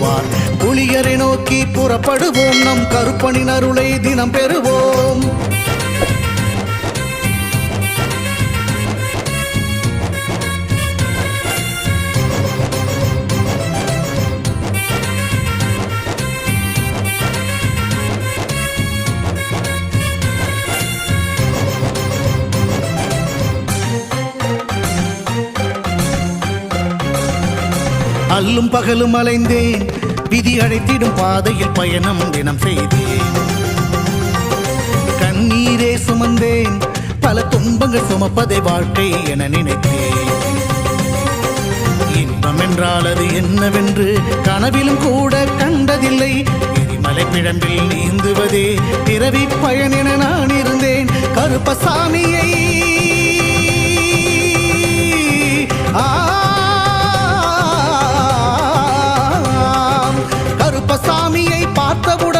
தருவார். புலியரை நோக்கி புறப்படுவோம், நம் கருப்பனின் அருளை தினம் பெறுவோம். அல்லும் பகலும் அலைந்தேன், விதி அழைத்திடும் பாதையில் பயணம் தினம் செய்தேன். கண்ணீரே சுமந்தேன், பல துன்பங்கள் சுமப்பதை வாழ்க்கை என நினைத்தேன். இன்பம் என்றால் அது என்னவென்று கனவிலும் கூட கண்டதில்லை. எரிமலை பிழம்பில் நீந்துவதே பிறவி பயன் என நான் இருந்தேன். கருப்பசாமியை கருப்பசாமியை பார்த்தவுடன்